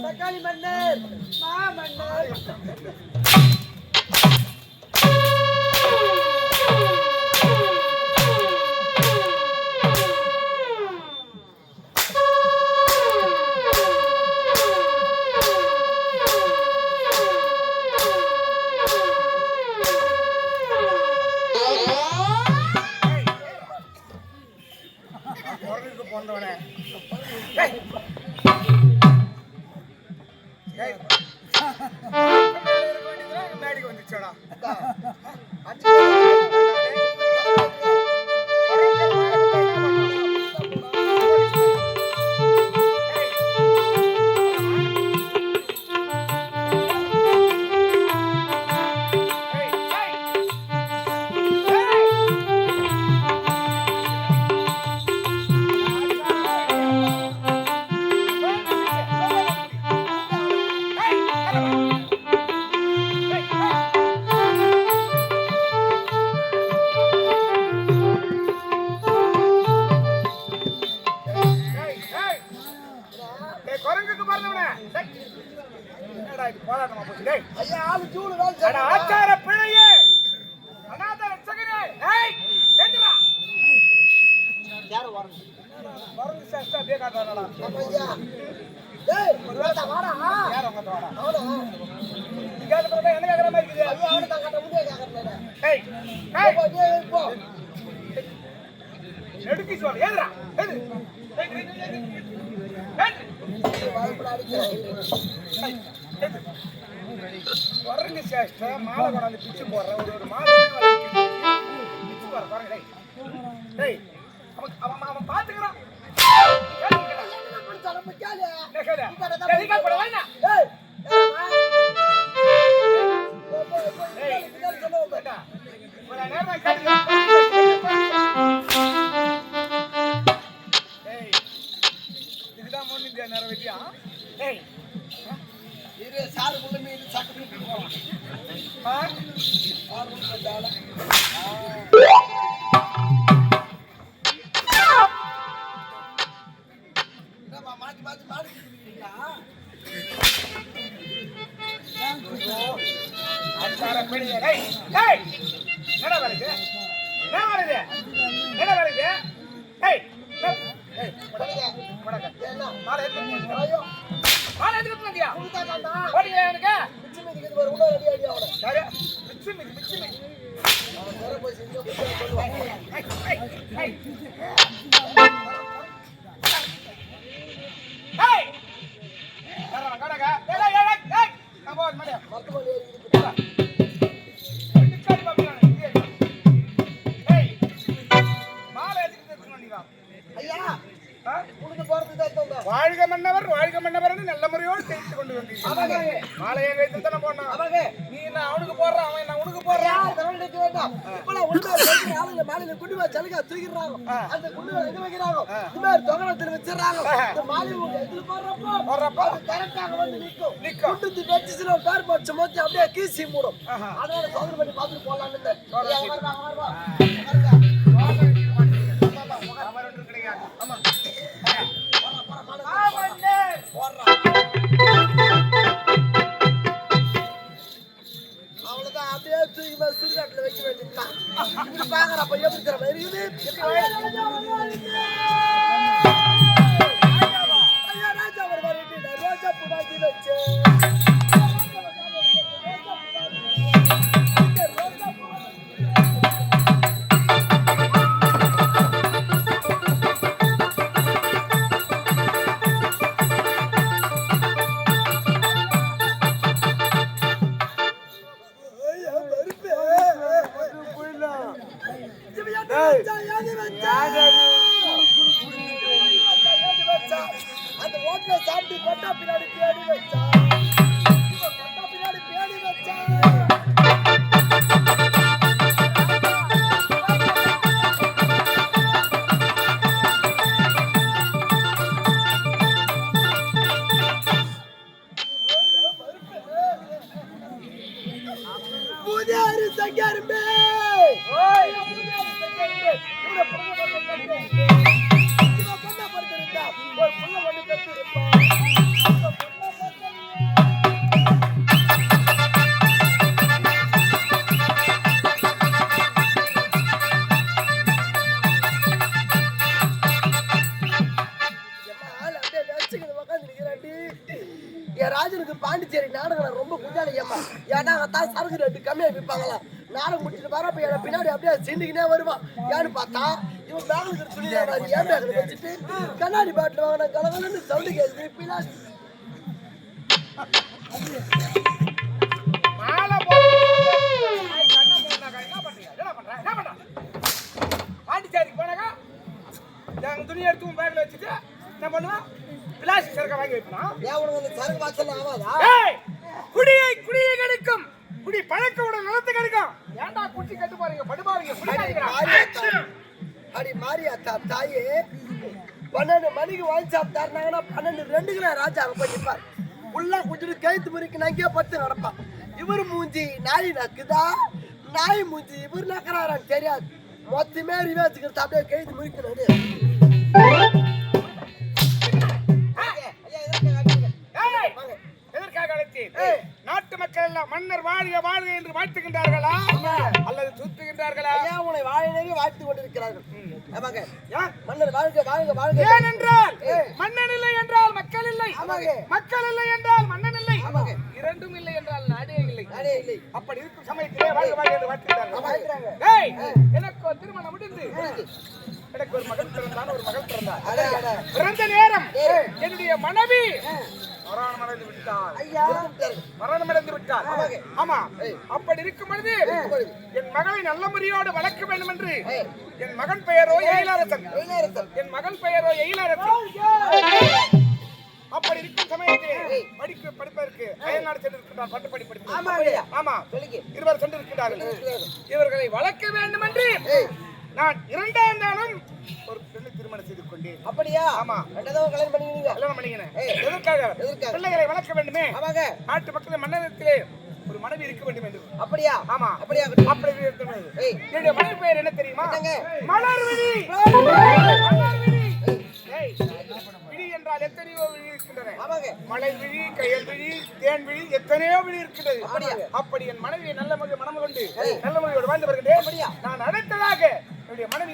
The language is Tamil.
தக்காளி மன்னர் மன்னர் வரங்க சேஷ்ட மாலை கொண்டாந்து பிச்சு போடுற ஒரு மாலை பிச்சு போற பாருங்க டேய் அவன் அவன் பாத்துக்கறான் இதுதான் முன்னிந்தியா நேரம் வெட்டியா இது சாறு முழுமே இது சக்கரை போகலாம் மாத்தி மாத்தி மாத்தி என்ன வருது என்ன வருது என்ன வருது மாலை எடுத்துக்கிட்டியா ஓடிங்க எனக்கு பிச்சு மிதிக்கிறது ஒரு உள்ள ரெடி ஐடியா அவட சரி பிச்சு மிதி அவன் நேரா போய் செஞ்சு சொல்லுவான் ஹேய் கடக டேய் டேய் நான் போய் மாட்டே மொத்த போய் ஏறிடுடா டிஸ்கார்ட் பாப்பீங்க ஏய் மாலை எடுத்துக்கிட்டு ஐயா உனக்கு போறதுக்கு வாழ்க மன்னவர் நல்ல முறையோடு செய்து கொண்டு வந்தீங்க. மாலையை வைத்து தானே போனோம். நீ நான் அவனுக்கு போடுறான், அவன் நான் உனக்கு போடுறான். இப்பெல்லாம் உண்மை ஆளுங்க மாலையில குண்டு வச்சு அழுகா தூக்கிடுறாங்க. அந்த குண்டு எது வைக்கிறாங்க இந்த மாதிரி தொகனத்தில் வச்சிடறாங்க. இந்த மாலை எதில் போடுறப்போ கரெக்டாக வந்து நிற்கும். குண்டு வச்சு சில பேர் பச்சை மோத்தி அப்படியே கீசி மூடும். அதனால சோதனை பண்ணி பார்த்துட்டு போடலான்னு அவ்வளவுதான். அப்படியே தூக்கி சுடுகாட்டுல வைக்க வேண்டியதுதான். இப்படி பாக்குறப்ப எப்படி தர இருக்குது. ராஜா வருவார் ரோஜா புடாக்கி வச்சு அந்த ஓட்டல சாப்பிட்டு கொட்டா பின்னாடி பேடி வச்சா கொட்டா பின்னாடி பேடி வச்சா புதியாரு சங்கருமே ராஜனுக்கு பாண்டிச்சேரி நாடகம் ரொம்ப குஞ்சாலியம்மா. ஏன்னா தான் சரக்கு ரேட்டு கம்மியா விற்பாங்களா. நாடகம் முடிச்சுட்டு வரப்ப பின்னாடி அப்படியே சிண்டிக்கினே வருவான். ஏன்னு பார்த்தா இவன் பேங்களுக்கு சொல்லி ஏன் பேக்கில் வச்சுட்டு கண்ணாடி பாட்டில் வாங்கின கலகலன்னு சவுண்டு கேட்குது. பின்னாடி பாண்டிச்சேரிக்கு போனாக்கா எங்க துணி எடுத்து பேக்ல வச்சுட்டு என்ன பண்ணுவான்? பிளாஸ்டிக் சரக்கை வாங்கி வைப்பான். சரக்கு வாசல் ஆகாதா? குடியை கிடைக்கும். குடி பழக்கோட நிலத்தை கிடைக்கும். ஏன்டா குட்டி கட்டு பாருங்க படுபாருங்க. அடி மாரியாத்தா தாயே 12 மணிக்கு வாங்கி சாப்பிட்டாருனாங்கன்னா 12:02 ராஜா அங்க போய் நிற்பார். ஃபுல்லா குடிச்சிட்டு கைத்து முறிக்கு நங்கே பட்டு நடப்பான். இவர் மூஞ்சி நாய் நக்குதா நாய் மூஞ்சி இவர் நக்கிறாரான்னு தெரியாது. மொத்தமே ரிவாஜுக்கு அப்படியே கைத்து முறிக்கிறாரு. நாட்டு மக்கள் எல்லாம் மன்னர் வாழ்க வாழ்க என்று வாழ்த்துகின்றார்களா அல்லது சுத்துகின்றார்களா? உன்னை வாழினே வாழ்த்து கொண்டிருக்கிறார்கள். மன்னர் வாழ்க வாழ்க வாழ்க. ஏனென்றால் மன்னன் இல்லை என்றால் மக்கள் இல்லை, மக்கள் இல்லை என்றால் மன்னன் இல்லை, இரண்டும் இல்லை என்றால் நாடே இல்லை. அப்படி இருக்கும் சமயத்திலே வாழ்க வாழ்க என்று வாழ்த்துகிறார்கள். எனக்கு ஒரு திருமணம் முடிந்து எனக்கு ஒரு மகன் பிறந்தான், ஒரு மகள் பிறந்தார். பிறந்த நேரம் என்னுடைய மனைவி மரணமடைந்து விட்டார். ஆமா, அப்படி இருக்கும் பொழுது என் மகளை நல்ல முறையோடு வளர்க்க வேண்டும் என்று என் மகன் பெயரோ எயிலரசன், என் மகன் பெயரோ எயிலரசன். அப்படி இருக்கும் சமயத்தில் படிப்பதற்கு அயல்நாடு சென்றிருக்கிறார். பட்டு படிப்பு. ஆமா, இருவர் சென்றிருக்கிறார்கள். இவர்களை வளர்க்க வேண்டும் என்று நான் 2ஆம் நாளும் ஒரு பெண்ணை திருமணம் செய்து கொண்டேன். அப்படியா? ஆமா. கல்யாணம் பண்ணிக்கினேன். எதற்காக? பிள்ளைகளை வளர்க்க வேண்டுமே. நாட்டு மக்கள் மன்னரத்திலே ஒரு மனைவி இருக்க வேண்டும் என்று. அப்படியா? ஆமா. அப்படியா? அப்படி இருக்கணும். என்னுடைய மனைவி பெயர் என்ன தெரியுமா? மலர்விழி. விழி என்றால் எத்தனையோ விழி இருக்கின்றன. மலை விழி, கயல் விழி, தேன் விழி, எத்தனையோ விழி இருக்கிறது. அப்படி என் மனைவியை நல்ல மனம் கொண்டு நல்ல முறையோடு வாழ்ந்து வருகின்றேன். நான் அடுத்ததாக என்னுடைய மனைவி